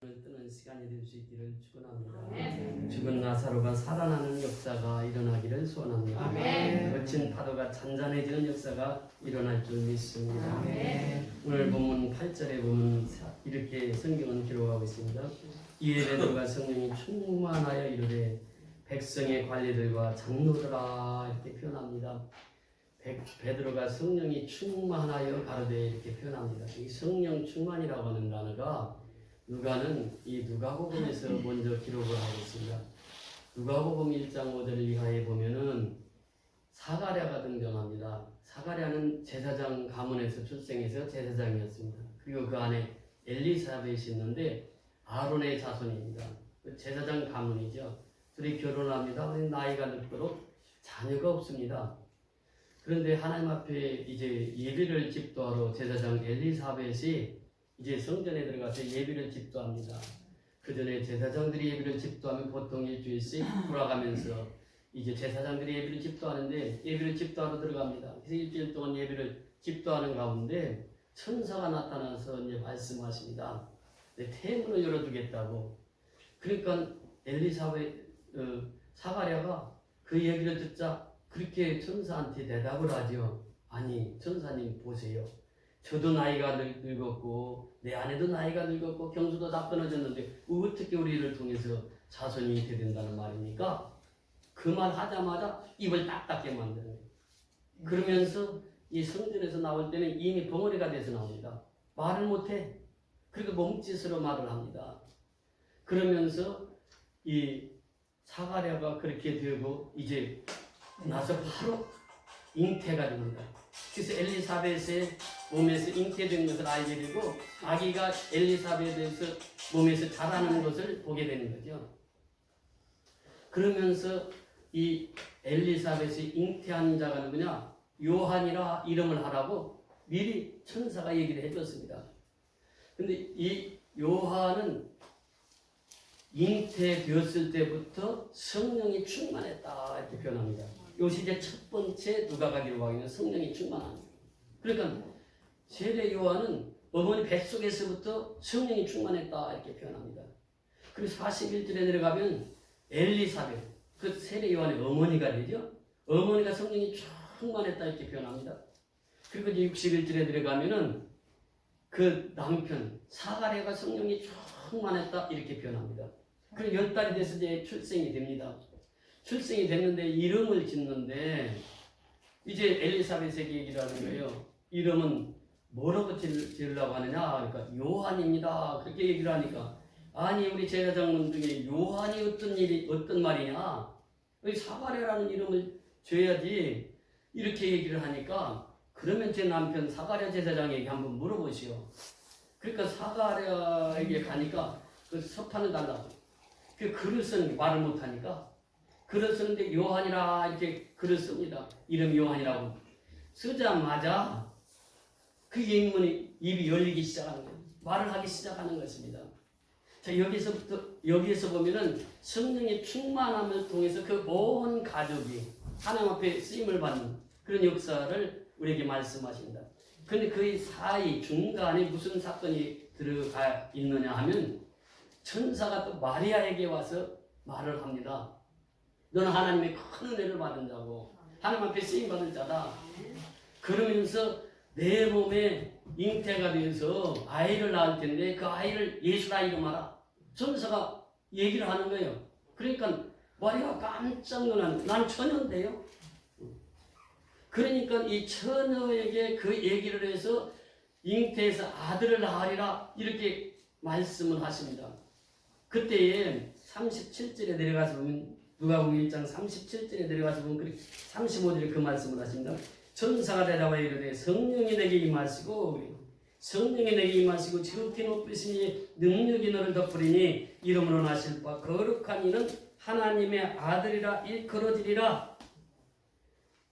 뜨는 시간이 될 수 있기를 축원합니다. 죽은 나사로가 살아나는 역사가 일어나기를 소원합니다. 아멘. 거친 파도가 잔잔해지는 역사가 일어날 줄 믿습니다. 오늘 본문 8절에 보면 이렇게 성경은 기록하고 있습니다. 이에 베드로가 성령이 충만하여 이르되 백성의 관리들과 장로들아 이렇게 표현합니다. 베드로가 성령이 충만하여 가로되 이렇게 표현합니다. 이 성령 충만이라고 하는 단어가 누가는 이 누가복음에서 먼저 기록을 하고 있습니다. 누가복음 1장 5절을 이하에 보면은 사가랴가 등장합니다. 사가랴는 제사장 가문에서 출생해서 제사장이었습니다. 그리고 그 안에 엘리사벳이 있는데 아론의 자손입니다. 제사장 가문이죠. 둘이 결혼합니다. 나이가 늙도록 자녀가 없습니다. 그런데 하나님 앞에 이제 예배를 집도하러 제사장 엘리사벳이 이제 성전에 들어가서 예배를 집도합니다. 그 전에 제사장들이 예배를 집도하면 보통 일주일씩 돌아가면서 이제 제사장들이 예배를 집도하는데 예배를 집도하러 들어갑니다. 그래서 일주일 동안 예배를 집도하는 가운데 천사가 나타나서 이제 말씀하십니다. 태문을 열어주겠다고. 그러니까 사가랴가 그 얘기를 듣자 그렇게 천사한테 대답을 하죠. 아니 천사님 보세요. 저도 나이가 늙었고 내 아내도 나이가 늙었고 경수도 다 끊어졌는데 어떻게 우리를 통해서 자손이 있게 된다는 말입니까? 그 말 하자마자 입을 딱딱게 만드는 거예요. 그러면서 이 성전에서 나올 때는 이미 벙어리가 돼서 나옵니다. 말을 못해. 그리고 몸짓으로 말을 합니다. 그러면서 이 사가랴가 그렇게 되고 이제 나서 바로 잉태가 됩니다. 그래서 엘리사벳의 몸에서 잉태된 것을 알게 되고 아기가 엘리사벳에서 몸에서 자라는 것을 보게 되는 거죠. 그러면서 이 엘리사벳이 잉태한 자가 누구냐? 요한이라 이름을 하라고 미리 천사가 얘기를 해줬습니다. 근데 이 요한은 잉태되었을 때부터 성령이 충만했다 이렇게 표현합니다. 이것이 이제 첫 번째 누가가 기록하고 있는 성령이 충만합니다. 그러니까 세례 요한은 어머니 뱃속에서부터 성령이 충만했다 이렇게 표현합니다. 그리고 41절에 내려가면 엘리사벳, 그 세례 요한의 어머니가 되죠. 어머니가 성령이 충만했다 이렇게 표현합니다. 그리고 이제 61절에 내려가면은 그 남편 사가랴가 성령이 충만했다 이렇게 표현합니다. 그리고 10달이 돼서 이제 출생이 됩니다. 출생이 됐는데 이름을 짓는데 이제 엘리사벳에게 얘기를 하는 거예요. 이름은 뭐라고 지으려고 하느냐? 그러니까 요한입니다. 그렇게 얘기를 하니까 아니 우리 제사장님 중에 요한이 어떤 말이냐? 여기 사가랴라는 이름을 줘야지 이렇게 얘기를 하니까 그러면 제 남편 사가랴 제사장에게 한번 물어보시오. 그러니까 사가랴에게 가니까 그 석판을 달라고. 그 글을 쓰는 말을 못하니까 글을 쓰는데 요한이라 이렇게 글을 씁니다. 이름 요한이라고 쓰자마자 그 인물이 입이 열리기 시작하는 거예요. 말을 하기 시작하는 것입니다. 자, 여기에서 보면은 성령의 충만함을 통해서 그 온 가족이 하나님 앞에 쓰임을 받는 그런 역사를 우리에게 말씀하십니다. 그런데 그 사이 중간에 무슨 사건이 들어가 있느냐 하면 천사가 또 마리아에게 와서 말을 합니다. 너는 하나님의 큰 은혜를 받은 자고 하나님 앞에 쓰임 받은 자다. 그러면서 내 몸에 잉태가 되어서 아이를 낳을 텐데 그 아이를 예수라 이름하라. 천사가 얘기를 하는 거예요. 그러니까 마리아가 깜짝 놀란, 난 처녀인데요. 그러니까 이 처녀에게 그 얘기를 해서 잉태해서 아들을 낳으리라 이렇게 말씀을 하십니다. 그때에 37절에 내려가서 보면 누가복음 1장 37절에 내려가서 보면 35절에 그 말씀을 하십니다. 천사가 대답하여 이르되 성령이 내게 임하시고 지극히 높으시니 능력이 너를 덮으리니 이름으로 나실 바 거룩한 이는 하나님의 아들이라 일컬어지리라.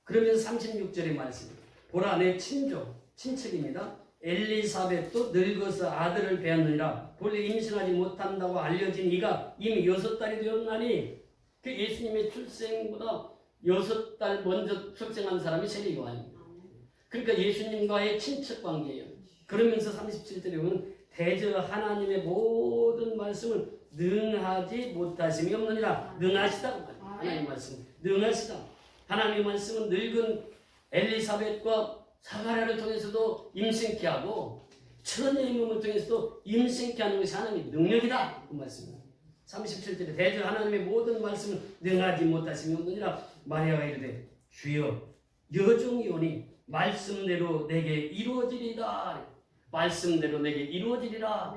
그러면서 36절의 말씀 보라 내 친척입니다. 엘리사벳도 늙어서 아들을 배었느니라. 본래 임신하지 못한다고 알려진 이가 이미 6달이 되었나니 그 예수님의 출생보다 6달 먼저 출생한 사람이 세례 요한입니다. 그러니까 예수님과의 친척 관계예요. 그러면서 37절에 보면 대저 하나님의 모든 말씀을 능하지 못하심이 없느니라. 능하시다. 하나님 말씀 능하시다. 하나님의 말씀은 늙은 엘리사벳과 사가랴를 통해서도 임신케 하고 처녀의 몸을 통해서도 임신케 하는 것이 하나님의 능력이다. 그 말씀입니다. 37절에 대저 하나님의 모든 말씀을 능하지 못하심이 없느니라. 마리아가 이르되 주여 여종이 오니 말씀대로 내게 이루어지리다. 말씀대로 내게 이루어지리라.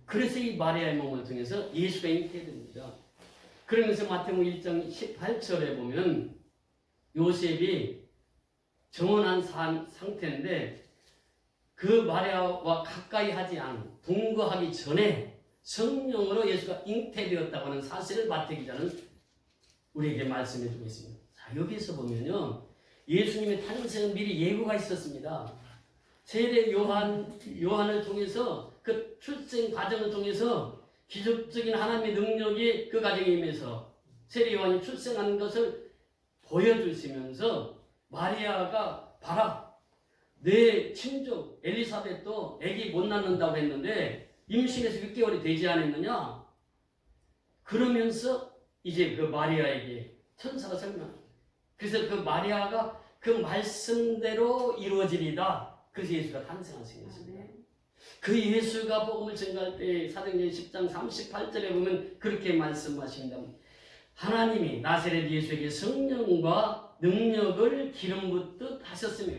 그래서 이 마리아의 몸을 통해서 예수가 잉태됩니다. 그러면서 마태복음 1장 18절에 보면 요셉이 정혼한 상태인데 그 마리아와 가까이 하지 않은 동거하기 전에 성령으로 예수가 잉태되었다고 하는 사실을 마태 기자는 우리에게 말씀해 주고 있습니다. 자, 여기서 보면요, 예수님의 탄생은 미리 예고가 있었습니다. 세례 요한을 통해서 그 출생 과정을 통해서 기적적인 하나님의 능력이 그 가정에 임해서 세례 요한이 출생한 것을 보여주시면서 마리아가 봐라, 내 친족 엘리사벳도 아기 못 낳는다고 했는데 임신해서 6개월이 되지 않았느냐? 그러면서 이제 그 마리아에게 천사가 설명합니다. 그래서 그 마리아가 그 말씀대로 이루어지리다. 그래서 예수가 탄생하신 것입니다. 그 예수가 복음을 전가할 때 사도행전 10장 38절에 보면 그렇게 말씀하신다. 하나님이 나사렛 예수에게 성령과 능력을 기름 붓듯 하셨으며,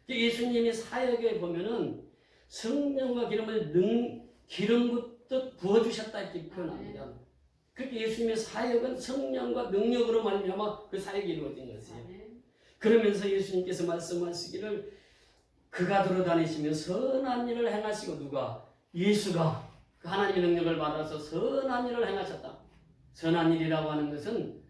예수님의 사역에 보면은 성령과 기름 붓듯 부어주셨다 이렇게 표현합니다. 그렇게 예수님의 사역은 성령과 능력으로 말미암아 그 사역이 이루어진 것이에요. 그러면서 예수님께서 말씀하시기를 그가 돌아다니시며 선한 일을 행하시고, 누가? 예수가 그 하나님의 능력을 받아서 선한 일을 행하셨다. 선한 일이라고 하는 것은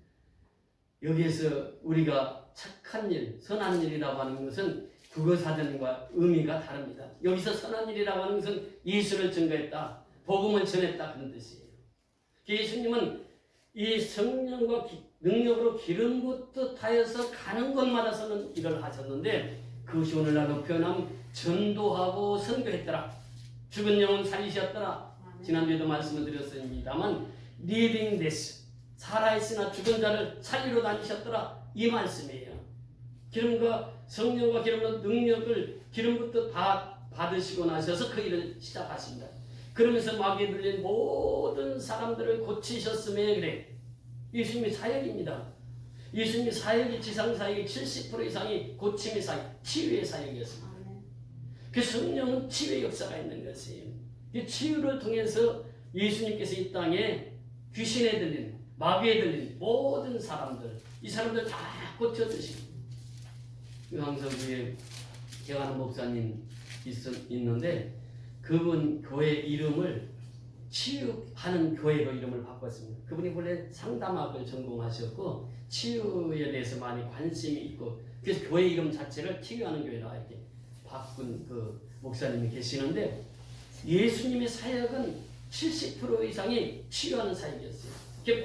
여기에서 우리가 착한 일, 선한 일이라고 하는 것은 국어사전과 의미가 다릅니다. 여기서 선한 일이라고 하는 것은 예수를 증거했다, 복음을 전했다, 그런 뜻이에요. 예수님은 이 성령과 능력으로 기름 붓듯 하여서 가는 곳마다서는 일을 하셨는데 그것이 오늘날로 표현하면 전도하고 선교했더라. 죽은 영혼 살리셨더라. 지난주에도 말씀을 드렸습니다만 living this, 살아있으나 죽은 자를 살리러 다니셨더라, 이 말씀이에요. 기름과 성령과 기름과 능력을 기름 붓듯 받으시고 나셔서 그 일을 시작하십니다. 그러면서 마귀에 들린 모든 사람들을 고치셨음에 그래. 예수님의 사역입니다. 예수님의 사역이 지상 사역의 70% 이상이 고침의 사역, 치유의 사역이었습니다. 그 성령은 치유의 역사가 있는 것이에요. 이 치유를 통해서 예수님께서 이 땅에 귀신에 들린, 마귀에 들린 모든 사람들, 이 사람들 다 고쳐주시고, 항성교회 개관한 목사님 있는데 그분 교회 이름을 치유하는 교회로 이름을 바꿨습니다. 그분이 원래 상담학을 전공하셨고 치유에 대해서 많이 관심이 있고, 그래서 교회 이름 자체를 치유하는 교회라 이렇게 바꾼 그 목사님이 계시는데, 예수님의 사역은 70% 이상이 치유하는 사역이었어요.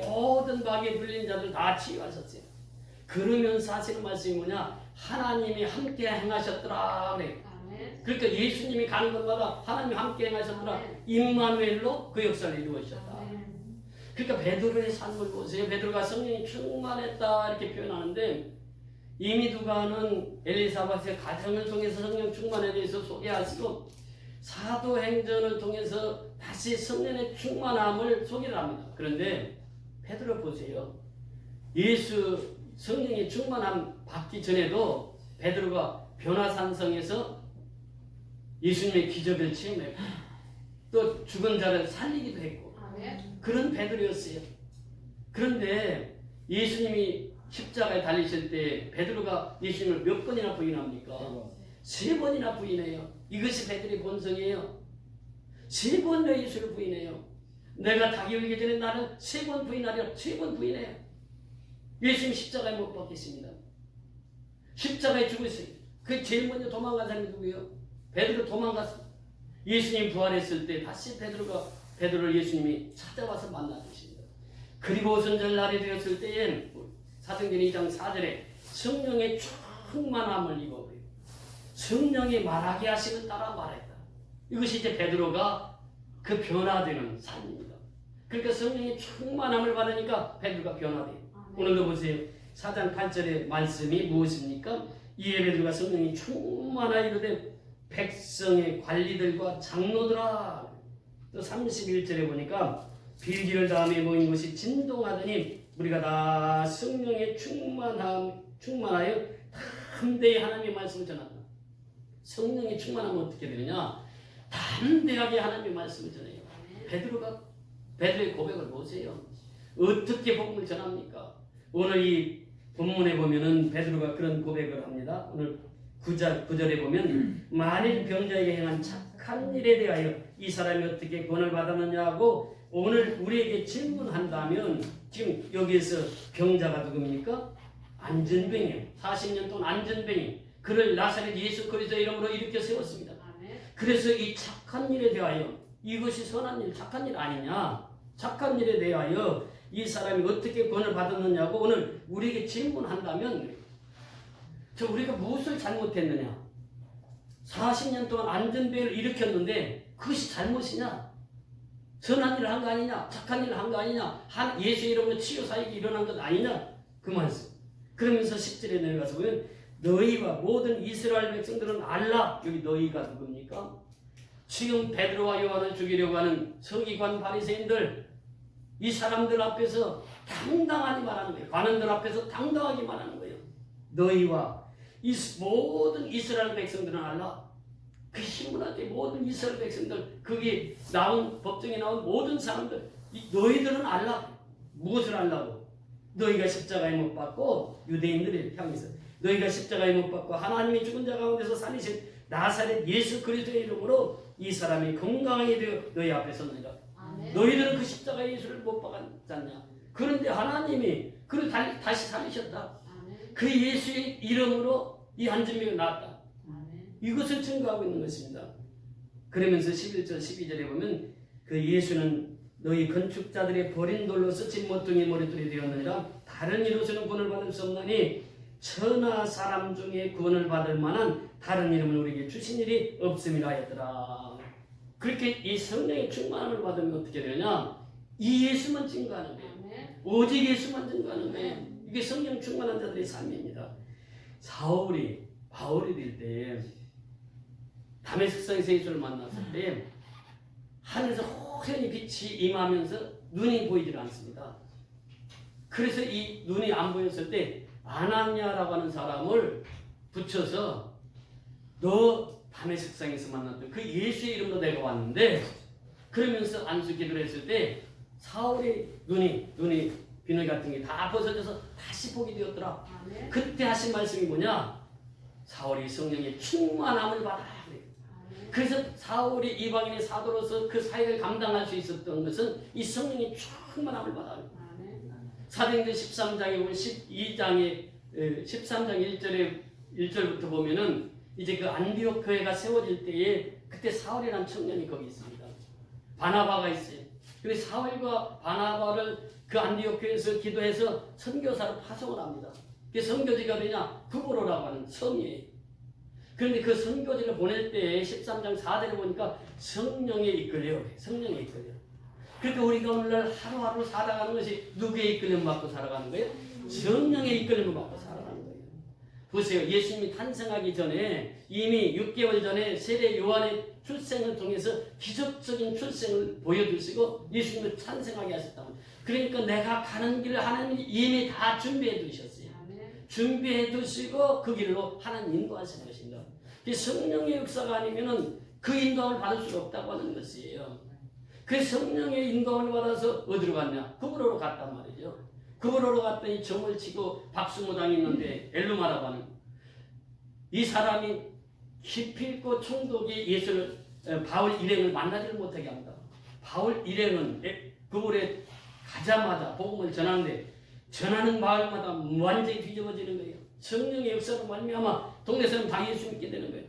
모든 마귀에 들린 자들 다 치유하셨어요. 그러면서 하시는 말씀이 뭐냐? 하나님이 함께 행하셨더라 그래. 그러니까 예수님이 가는 곳마다 하나님이 함께 행하셨더라. 임마누엘로 그 역사를 이루어주셨다. 그러니까 베드로의 삶을 보세요. 베드로가 성령이 충만했다 이렇게 표현하는데, 이미 누가는 엘리사벳의 가정을 통해서 성령 충만에 대해서 소개하시고 사도행전을 통해서 다시 성령의 충만함을 소개를 합니다. 그런데 베드로 보세요. 예수 성령의 충만함 받기 전에도 베드로가 변화산성에서 예수님의 기적을 체험했고 또 죽은 자를 살리기도 했고 그런 베드로였어요. 그런데 예수님이 십자가에 달리실 때 베드로가 예수님을 몇 번이나 부인합니까? 3번이나 부인해요. 이것이 베드로의 본성이에요. 3번이나 예수를 부인해요. 내가 닭이 울기 전에 나는 3번 부인하리라. 3번 부인해요. 예수님 십자가에 못 박히십니다. 십자가에 죽으세요. 그 제일 먼저 도망간 사람이 누구예요? 베드로 도망갔습니다. 예수님 부활했을 때 다시 베드로를 예수님이 찾아와서 만나주십니다. 그리고 오순절날이 되었을 때엔 사도행전 2장 4절에 성령의 충만함을 입어버려요. 성령이 말하게 하시면 따라 말했다. 이것이 이제 베드로가 그 변화되는 삶입니다. 그러니까 성령의 충만함을 받으니까 베드로가 변화돼요. 오늘도 보세요. 4장 8절의 말씀이 무엇입니까? 이에 베드로가 성령이 충만하여 이르되 백성의 관리들과 장로들아. 또 31절에 보니까 빌기를 다음에 모인 것이 진동하더니 우리가 다 성령의 충만하여 담대히 하나님의 말씀을 전한다. 성령이 충만하면 어떻게 되느냐? 담대하게 하나님의 말씀을 전해요. 베드로의 고백을 보세요. 어떻게 복음을 전합니까? 오늘 이 본문에 보면은 베드로가 그런 고백을 합니다. 오늘 9절에 보면 만일 병자에게 행한 착한 일에 대하여 이 사람이 어떻게 구원을 받았느냐고 오늘 우리에게 질문한다면 지금 여기에서 병자가 누굽니까? 안전병이에요. 40년 동안 안전병이 그를 나사렛 예수 그리스도의 이름으로 일으켜 세웠습니다. 그래서 이 착한 일에 대하여 이것이 선한 일, 착한 일 아니냐? 착한 일에 대하여 이 사람이 어떻게 구원을 받았느냐고 오늘 우리에게 질문한다면 우리가 무엇을 잘못했느냐? 40년 동안 안전병을 일으켰는데 그것이 잘못이냐? 선한 일을 한 거 아니냐? 착한 일을 한 거 아니냐? 예수의 이름으로 치유사역이 일어난 것 아니냐? 그 말씀. 그러면서 10절에 내려가서 보면 너희와 모든 이스라엘 백성들은 알라. 여기 너희가 누굽니까? 지금 베드로와 요한을 죽이려고 하는 서기관 바리새인들 이 사람들 앞에서 당당하게 말하는 거예요. 관원들 앞에서 당당하게 말하는 거예요. 너희와 모든 이스라엘 백성들은 알라. 그 신문한테 모든 이스라엘 백성들 거기 나온 법정에 나온 모든 사람들 너희들은 알라. 무엇을 알라고? 너희가 십자가에 못 박고 유대인들을 향해서 너희가 십자가에 못 박고 하나님이 죽은 자 가운데서 살리신 나사렛 예수 그리스도의 이름으로 이 사람이 건강하게 되어 너희 앞에 섰느니라. 너희들은 그 십자가 예수를 못 박았잖냐. 그런데 하나님이 그를 다시 살리셨다. 그 예수의 이름으로 이 안전병이 나았다. 이것을 증거하고 있는 것입니다. 그러면서 11절 12절에 보면 그 예수는 너희 건축자들의 버린 돌로 쓰친 모퉁이 머릿돌이 되었느니라. 다른 이로서는 구원을 받을 수 없나니 천하 사람 중에 구원을 받을 만한 다른 이름을 우리에게 주신 일이 없음이라 하였더라. 그렇게 이 성령의 충만함을 받으면 어떻게 되느냐? 이 예수만 증거하는 거예요. 오직 예수만 증거하는 거예요. 이게 성령 충만한 자들의 삶입니다. 바울이 될 때 다메섹성에서 예수를 만났을 때 하늘에서 호련히 빛이 임하면서 눈이 보이질 않습니다. 그래서 이 눈이 안 보였을 때 아나니아라고 하는 사람을 붙여서 너 다메섹성에서 만났던 그 예수의 이름으로 내가 왔는데 그러면서 안수 기도를 했을 때 사울의 눈이 비늘 같은 게 다 벗어져서 다시 보게 되었더라. 그때 하신 말씀이 뭐냐? 사울이 성령의 충만함을 받아야 그래요. 그래서 사울이 이방인의 사도로서 그 사역을 감당할 수 있었던 것은 이 성령의 충만함을 받아요. 사도행전 13장에 보면 13장 1절부터 보면은 이제 그 안디옥 교회가 세워질 때에 그때 사울이라는 청년이 거기 있습니다. 바나바가 있어요. 그래서 사울과 바나바를 그 안디옥 교회에서 기도해서 선교사로 파송을 합니다. 그 선교지가 어디냐? 구브로라고 하는 섬이에요. 그런데 그 선교지를 보낼 때 13장 4절에 보니까 성령에 이끌려. 성령에 이끌려. 그러니까 우리가 오늘날 하루하루 살아가는 것이 누구의 이끌림 받고 살아가는 거예요? 성령의 이끌림을 받고 살아가는 거예요. 보세요. 예수님이 탄생하기 전에 이미 6개월 전에 세례 요한의 출생을 통해서 기적적인 출생을 보여주시고 예수님을 탄생하게 하셨다고. 그러니까 내가 가는 길을 하나님이 이미 다 준비해 두셨어요. 준비해 두시고 그 길로 하나님 인도하시는 것입니다. 성령의 역사가 아니면은 그 인도함을 받을 수 없다고 하는 것이에요. 그 성령의 인도함을 받아서 어디로 갔냐? 구브로로 갔단 말이죠. 구브로로 갔더니 점을 치고 박수무당이 있는데 엘루마라고 하는 이 사람이 기필코 총독이 바울 일행을 만나지를 못하게 합니다. 바울 일행은 그물에 가자마자 복음을 전하는데 전하는 마을마다 완전히 뒤집어지는 거예요. 성령의 역사로 말미암아 동네 사람 다 예수 믿게 되는 거예요.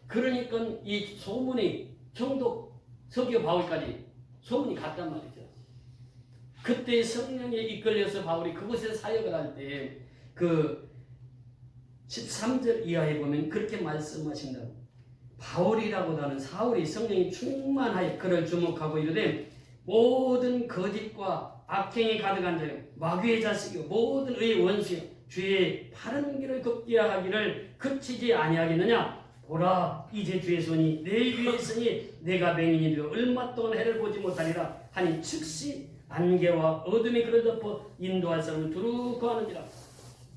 그러니까 이 소문이 총독 서기오 바울까지 소문이 갔단 말이죠. 그때 성령에 이끌려서 바울이 그곳에서 사역을 할 때 그 13절 이하에 보면 그렇게 말씀하신다. 바울이라고도 하는 사울이 성령이 충만하여 그를 주목하고 이르되 모든 거짓과 악행이 가득한 자요 마귀의 자식이요 모든 의의 원수요 주의 바른 길을 걷게 하기를 그치지 아니하겠느냐. 보라 이제 주의 손이 내 위에 있으니 내가 맹인이 되어 얼마 동안 해를 보지 못하리라 하니 즉시 안개와 어둠이 그를 덮어 인도할 사람을 두루 거하는지라.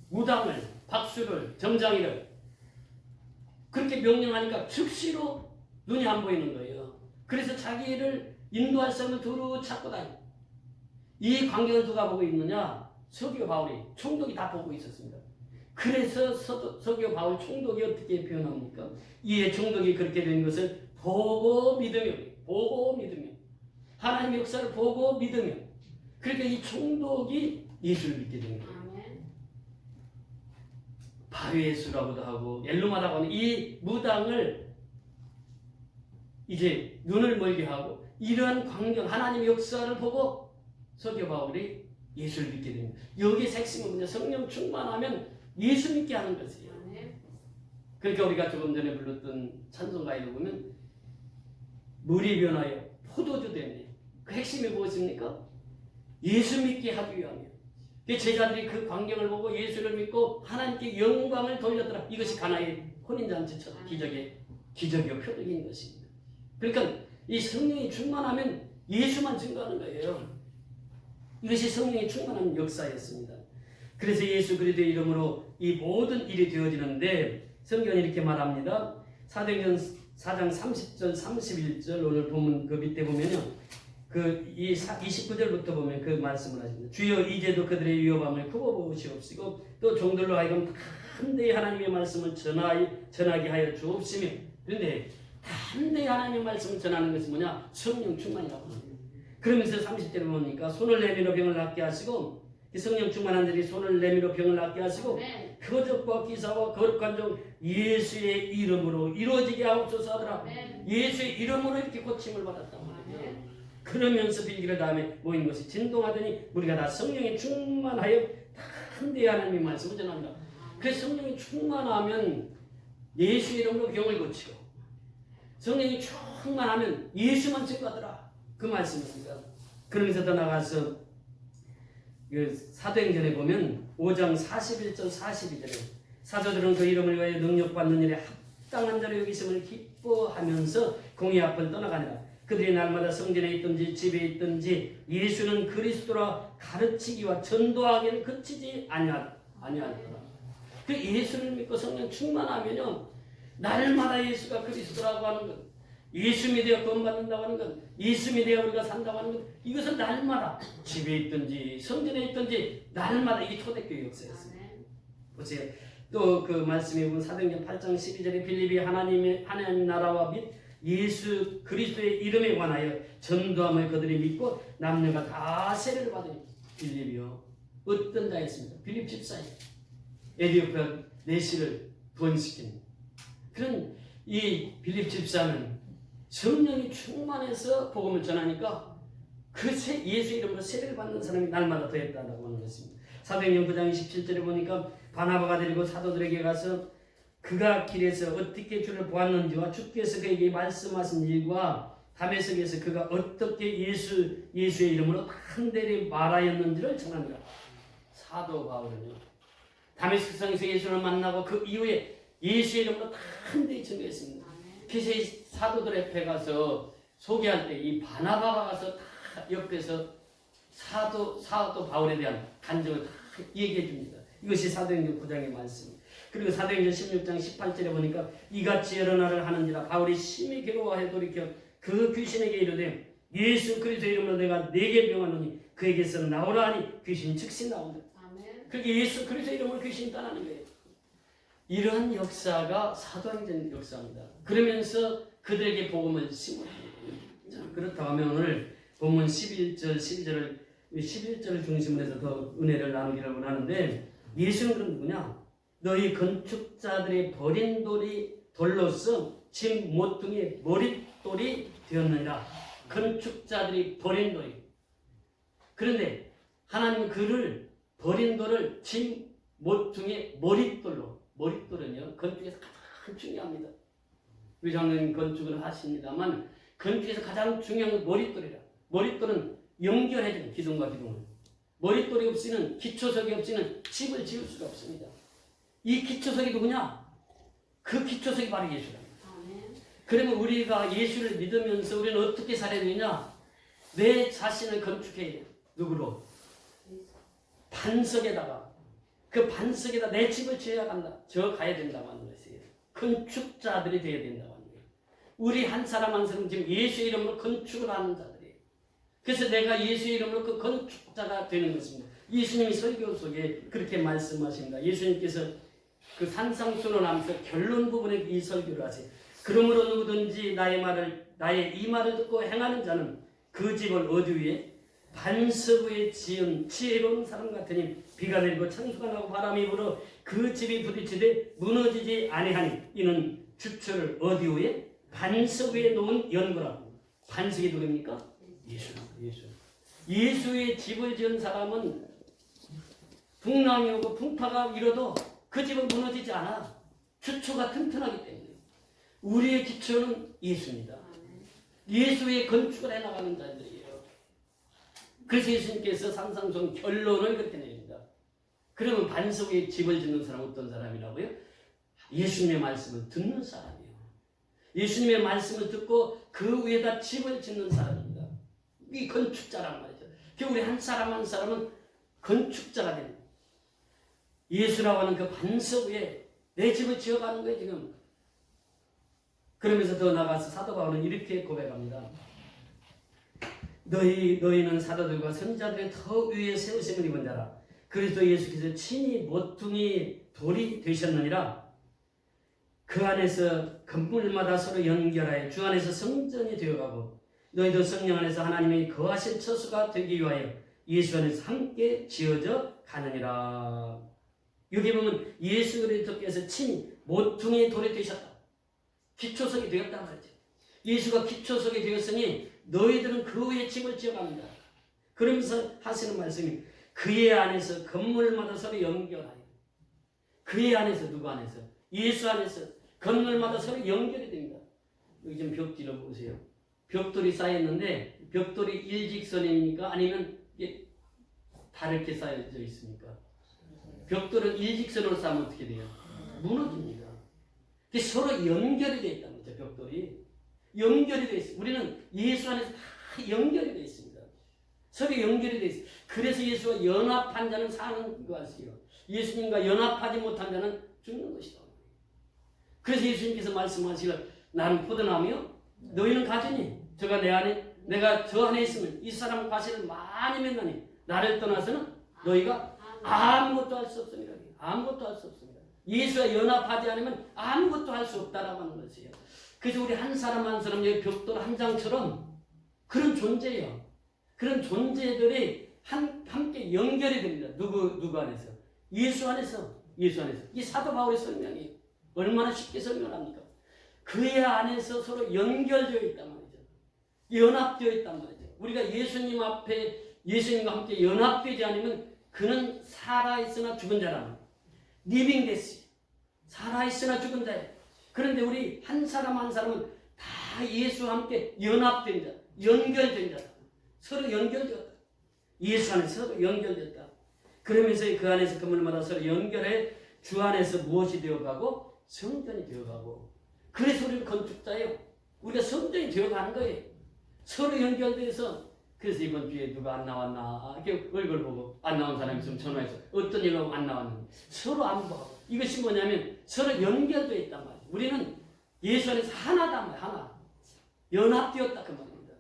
무당을 박수를 점장이를 그렇게 명령하니까 즉시로 눈이 안 보이는 거예요. 그래서 자기를 인도할 사람을 두루 찾고 다니. 이 광경을 누가 보고 있느냐? 서기오 바울이 총독이 다 보고 있었습니다. 그래서 서기오 바울 총독이 어떻게 표현합니까? 이에 총독이 그렇게 된 것을 보고 믿으며 하나님의 역사를 보고 믿으며 그러니까 이 총독이 예수를 믿게 된 거예요. 바위예수라고도 하고 엘루마라고 하는 이 무당을 이제 눈을 멀게 하고 이러한 광경 하나님의 역사를 보고 서기오 바울이 예수를 믿게 됩니다. 여기에 핵심은 뭐냐? 성령 충만하면 예수 믿게 하는 것이에요. 그러니까 우리가 조금 전에 불렀던 찬송가에 보면 물이 변하여 포도주 되네. 그 핵심이 무엇입니까? 예수 믿게 하기 위함이에요. 제자들이 그 광경을 보고 예수를 믿고 하나님께 영광을 돌렸더라. 이것이 가나의 혼인잔치처럼 기적의 표적인 것입니다. 그러니까 이 성령이 충만하면 예수만 증거하는 거예요. 이것이 성령이 충만한 역사였습니다. 그래서 예수 그리스도의 이름으로 이 모든 일이 되어지는데 성경이 이렇게 말합니다. 사도행전 4장 30절 31절 오늘 보면 그 밑에 보면요. 이 29절부터 보면 그 말씀을 하십니다. 주여 이제도 그들의 위협함을 굽어보시옵시고 또 종들로 하여금 담대히 하나님의 말씀을 전하게 하여 주옵시며. 그런데 담대히 하나님의 말씀을 전하는 것이 뭐냐? 성령 충만이라고 합니다. 그러면서 30절에 보니까 손을 내밀어 병을 낫게 하시고 성령 충만한 자들이 손을 내밀어 병을 낫게 하시고 표적과 기사와 거룩한 종 예수의 이름으로 이루어지게 하옵소서 하더라. 예수의 이름으로 이렇게 고침을 받았단 말이에요. 그러면서 빌기를 다음에 모인 것이 진동하더니 우리가 다 성령에 충만하여 담대히 하나님의 말씀을 전합니다. 그래서 성령이 충만하면 예수 이름으로 병을 고치고 성령이 충만하면 예수만 증거하더라. 그 말씀입니다. 그러면서 더 나가서 그 사도행전에 보면 5장 41절 42절에 사도들은 그 이름을 위하여 능력받는 일에 합당한 자로 여기심을 기뻐하면서 공의 앞을 떠나가니라. 그들이 날마다 성전에 있든지 집에 있든지 예수는 그리스도라 가르치기와 전도하기를 그치지 아니하더라. 그 예수를 믿고 성령 충만하면요 날마다 예수가 그리스도라고 하는 것, 예수 믿어야 구원받는다고 하는 것, 예수 믿어야 우리가 산다고 하는 것, 이것은 날마다 집에 있든지 성전에 있든지 날마다 이게 초대교회 역사였습니다. 보세요. 또 그 말씀에 보면 사도행전 8장 12절에 빌립이 하나님 나라와 및 예수 그리스도의 이름에 관하여 전도함을 그들이 믿고 남녀가 다 세례를 받으니 빌립이요 어떤 자였습니다. 빌립 집사예요. 에디오피아 내시를 구원시킨 그런 이 빌립 집사는 성령이 충만해서 복음을 전하니까 그 예수 이름으로 세례를 받는 사람이 날마다 더했다고 하는 것입니다. 사도행전 9장 27절에 보니까 바나바가 데리고 사도들에게 가서 그가 길에서 어떻게 주를 보았는지와 주께서 그에게 말씀하신 일과 다메섹에서 그가 어떻게 예수의 이름으로 담대히 말하였는지를 전합니다. 사도 바울은요 다메섹 성에서 예수를 만나고 그 이후에 예수의 이름으로 담대히 전도했습니다. 그래서 사도들 앞에 가서 소개할 때 이 바나바가 가서 다 옆에서 사도 바울에 대한 간증을 다 얘기해 줍니다. 이것이 사도행전 9장의 말씀입니다. 그리고 사도행전 16장 18절에 보니까 이같이 여러 날을 하는지라 바울이 심히 괴로워하여 돌이켜 그 귀신에게 이르되 예수 그리스도 이름으로 내가 네게 명하노니 그에게서 나오라 하니 귀신 즉시 나온다. 그게 예수 그리스도 이름으로 귀신이 떠나는 거예요. 이러한 역사가 사도행전 역사입니다. 그러면서 그들에게 복음을 심어줍니다. 그렇다고 하면 오늘 본문 11절 11절을 중심으로 해서 더 은혜를 나누기를 원하는데 예수는 그런 누구냐? 너희 건축자들의 버린 돌로서 짐 모퉁이의 머릿돌이 되었느니라. 건축자들이 버린 돌이. 그런데 하나님은 그를 버린 돌을 짐 모퉁이의 머릿돌로. 머릿돌은요 건축에서 가장 중요합니다. 우리 장로님 건축을 하십니다만 건축에서 가장 중요한 건 머릿돌이라. 머릿돌은 연결해주는 기둥과 기둥을. 머릿돌이 없이는 기초석이 없이는 집을 지을 수가 없습니다. 이 기초석이 누구냐? 그 기초석이 바로 예수랍니다. 그러면 우리가 예수를 믿으면서 우리는 어떻게 살아야 되냐? 내 자신을 건축해야 돼요. 누구로? 반석에다가. 그 반석에다 내 집을 지어야 간다. 저 가야 된다고 하는 것이에요. 건축자들이 되어야 된다고 하는 거예요. 우리 한 사람 한 사람 지금 예수의 이름으로 건축을 하는 자들이에요. 그래서 내가 예수의 이름으로 그 건축자가 되는 것입니다. 예수님이 설교 속에 그렇게 말씀하십니다. 예수님께서 그 산상수론하면서 결론 부분에 이 설교를 하세요. 그러므로 누구든지 나의 이 말을 듣고 행하는 자는 그 집을 어디 위에? 반석 위에 지은 지혜로운 사람 같으니 비가 내리고 창수가 나고 바람이 불어 그 집이 부딪히되 무너지지 아니하니 이는 주처를 어디 위에? 반석 위에 놓은 연구라고. 반석이 누굽니까? 예수. 예수의 집을 지은 사람은 풍랑이 오고 풍파가 일어도 그 집은 무너지지 않아. 주초가 튼튼하기 때문에. 우리의 기초는 예수입니다. 예수의 건축을 해나가는 자들이에요. 그래서 예수님께서 산상수훈 결론을 그렇게 내립니다. 그러면 반석 위에 집을 짓는 사람은 어떤 사람이라고요? 예수님의 말씀을 듣는 사람이에요. 예수님의 말씀을 듣고 그 위에다 집을 짓는 사람입니다. 이 건축자란 말이죠. 우리 한 사람 한 사람은 건축자가 됩니다. 예수라고 하는 그 반석 위에 내 집을 지어가는 거예요, 지금. 그러면서 더 나가서 사도 바울은 이렇게 고백합니다. 너희는 사도들과 선지자들의 더 위에 세우심을 입은 자라. 그리스도 예수께서 친히 모퉁이 돌이 되셨느니라. 그 안에서 건물마다 서로 연결하여 주 안에서 성전이 되어가고 너희도 성령 안에서 하나님이 거하실 처소가 되기 위하여 예수 안에서 함께 지어져 가느니라. 여기 보면 예수 그리스도께서 친히 모퉁이 돌이 되셨다. 기초석이 되었단 말이죠. 예수가 기초석이 되었으니 너희들은 그 위에 집을 지어갑니다. 그러면서 하시는 말씀이 그의 안에서 건물마다 서로 연결하여. 그의 안에서 누구 안에서? 예수 안에서 건물마다 서로 연결이 됩니다. 여기 좀 벽지를 보세요. 벽돌이 쌓였는데 벽돌이 일직선입니까? 아니면 다르게 쌓여져 있습니까? 벽돌은 일직선으로 쌓으면 어떻게 돼요? 무너집니다. 서로 연결이 되어 있다는 거죠. 벽돌이 연결이 되어 있습니다. 우리는 예수 안에서 다 연결이 되어 있습니다. 서로 연결이 되어 있습니다. 그래서 예수와 연합한 자는 사는 것이요 예수님과 연합하지 못한 자는 죽는 것이다. 그래서 예수님께서 말씀하시기를 나는 포도나무요 너희는 가지니 저가 내 안에 내가 저 안에 있으면 이 사람 과실을 많이 맺나니 나를 떠나서는 너희가 아무것도 할 수 없습니다. 아무것도 할 수 없습니다. 예수와 연합하지 않으면 아무것도 할 수 없다라고 하는 것이에요. 그래서 우리 한 사람 한 사람 여기 벽돌 한 장처럼 그런 존재예요. 그런 존재들이 함께 연결이 됩니다. 누구 안에서? 예수 안에서. 예수 안에서. 이 사도 바울의 설명이 얼마나 쉽게 설명합니까? 그의 안에서 서로 연결되어 있단 말이죠. 연합되어 있단 말이죠. 우리가 예수님 앞에 예수님과 함께 연합되지 않으면 그는 살아있으나 죽은 자라는 리빙 데스. 살아있으나 죽은 자예요. 그런데 우리 한 사람 한 사람은 다 예수와 함께 연합된 자, 연결된 자, 서로 연결되었다. 예수 안에서 서로 연결되었다. 그러면서 그 안에서 건물마다 서로 연결해 주 안에서 무엇이 되어가고 성전이 되어가고. 그래서 우리는 건축자예요. 우리가 성전이 되어가는 거예요. 서로 연결돼서. 그래서 이번 주에 누가 안 나왔나 이렇게 얼굴 보고 안 나온 사람이 있으면 전화해서 어떤 일로 안 나왔는지 서로 안보하고. 이것이 뭐냐면 서로 연결되어 있단 말이에요. 우리는 예수 안에서 하나단 말이에요. 하나. 연합되었다 그 말입니다.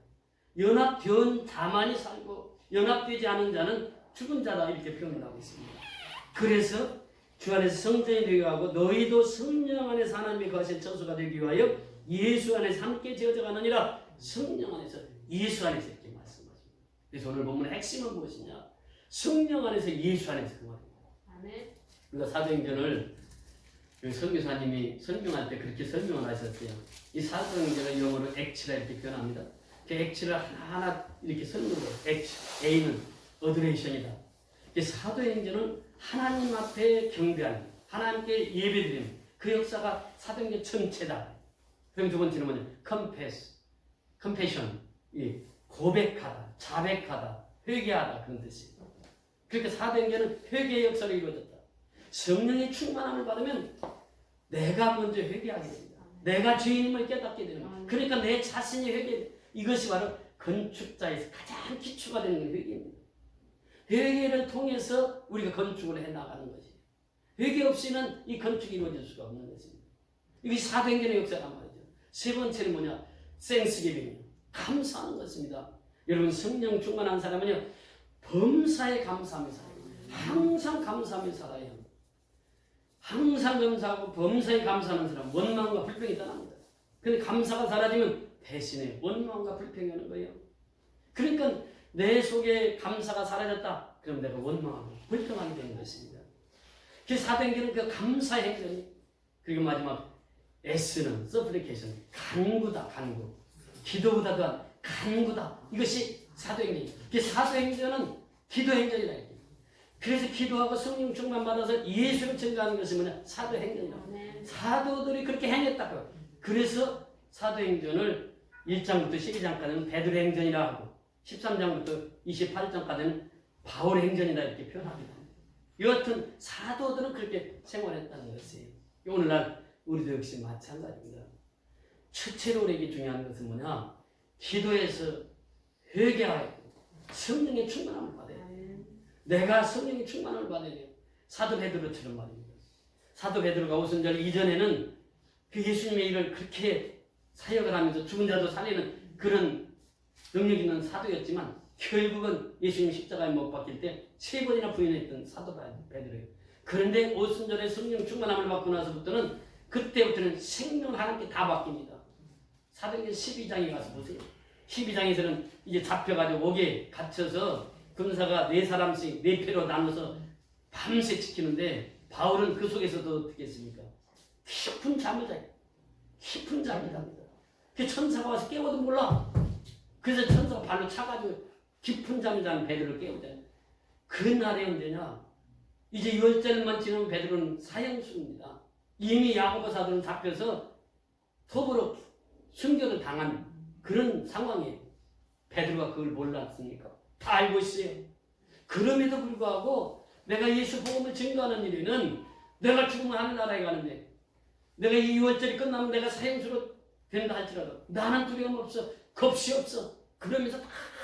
연합된 자만이 살고 연합되지 않은 자는 죽은 자다 이렇게 표현을 하고 있습니다. 그래서 주 안에서 성전이 되게 하고 너희도 성령 안에서 하나님의 거하신 처소가 되기 위하여 예수 안에서 함께 지어져 가느니라. 성령 안에서 예수 안에서 이렇게 말씀하십니다. 그래서 오늘 본문의 핵심은 무엇이냐? 성령 안에서 예수 안에서 그 말입니다. 아멘. 우리가 사도행전을 선교사님이 설명할 때 그렇게 설명을 하셨어요. 이 사도행전을 영어로 액치라 이렇게 표현합니다. 그 액치를 하나하나 이렇게 설명해요. 액치, A는 어드레이션이다. 사도행전은 하나님 앞에 경배하는, 하나님께 예배드리는 그 역사가 사도행전 전체다. 그럼 두 번째는 뭐냐? confession. 고백하다, 자백하다, 회개하다 그런 뜻이에요. 그러니까 사도행전은 회개의 역사로 이루어졌다. 성령의 충만함을 받으면 내가 먼저 회개하게 됩니다. 내가 죄인임을 깨닫게 되는 거예요. 그러니까 내 자신이 회개, 이것이 바로 건축자에서 가장 기초가 되는 게 회개입니다. 회개를 통해서 우리가 건축을 해나가는 것이에요. 회개 없이는 이 건축이 이루어질 수가 없는 것입니다. 이것이 사도행전의 역사란 말이죠. 세 번째는 뭐냐? Thanksgiving. 감사하는 것입니다. 여러분 성령 충만한 사람은요 범사에 감사하며 살아요. 항상 감사하며 살아요. 항상 감사하고 범사에 감사하는 사람 원망과 불평이 떠납니다. 그런데 감사가 사라지면 대신에 원망과 불평이 오는 거예요. 그러니까 내 속에 감사가 사라졌다. 그럼 내가 원망하고 불평하게 되는 것입니다. 그 사도행전은 그 감사 행전이 그리고 마지막 S는 supplication 간구다. 간구. 기도보다 더한 간구다. 이것이 사도행전이에요. 그 사도행전은 기도행전이라 해요. 그래서 기도하고 성령 충만 받아서 예수를 증거하는 것이 뭐냐? 사도행전이라고. 사도들이 그렇게 행했다고. 그래서 사도행전을 1장부터 12장까지는 베드로 행전이라 하고 13장부터 28장까지는 바울 행전이라 이렇게 표현합니다. 여하튼 사도들은 그렇게 생활했다는 것이에요. 오늘날 우리도 역시 마찬가지입니다. 첫째로 우리에게 중요한 것은 뭐냐? 기도에서 회개하여 성령의 충만함을 받아야 돼요. 내가 성령의 충만함을 받아야 돼요. 사도 베드로처럼 말입니다. 사도 베드로가 오순절 이전에는 그 예수님의 일을 그렇게 사역을 하면서 죽은 자도 살리는 그런 능력 있는 사도였지만 결국은 예수님 십자가에 못 박힐 때 3번이나 부인했던 사도 베드로예요. 그런데 오순절에 성령 충만함을 받고 나서부터는 그때부터는 생명 하나님께 다 바뀝니다. 사도행전 12장에 가서 보세요. 12장에서는 이제 잡혀가지고 옥에 갇혀서 금사가 4사람씩 4패로 나눠서 밤새 지키는데 바울은 그 속에서도 어떻게 했습니까? 깊은 잠을 자요. 깊은 잠을 잡니다. 그 천사가 와서 깨워도 몰라. 그래서 천사가 발로 차가지고 깊은 잠을 자는 베드로를 깨우잖아요. 그날이 언제냐? 이제 10절만 지나면 베드로는 사형수입니다. 이미 야고보 사도는 잡혀서 톱으로 순교를 당한 그런 상황이에요. 베드로가 그걸 몰랐습니까? 다 알고 있어요. 그럼에도 불구하고 내가 예수 복음을 증거하는 일에는 내가 죽으면 하늘나라에 가는데 내가 이 6월절이 끝나면 내가 사형수로 된다 할지라도 나는 두려움 없어. 겁이 없어. 그러면서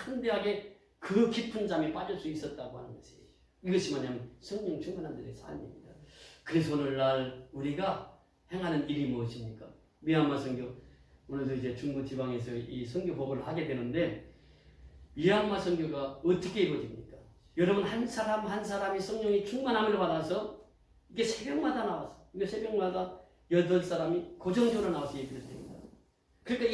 담대하게 그 깊은 잠에 빠질 수 있었다고 하는 것이에요. 이것이 뭐냐면 성령 충만한 자들의 삶입니다. 그래서 오늘날 우리가 행하는 일이 무엇입니까? 미얀마 선교 오늘도 이제 중부 지방에서 이 선교 보고를 하게 되는데 미얀마 선교가 어떻게 이루어집니까? 여러분 한 사람 한 사람이 성령이 충만함을 받아서 이게 새벽마다 나와서 이게 새벽마다 8사람이 고정적으로 나와서 얘기를 합니다. 그러니까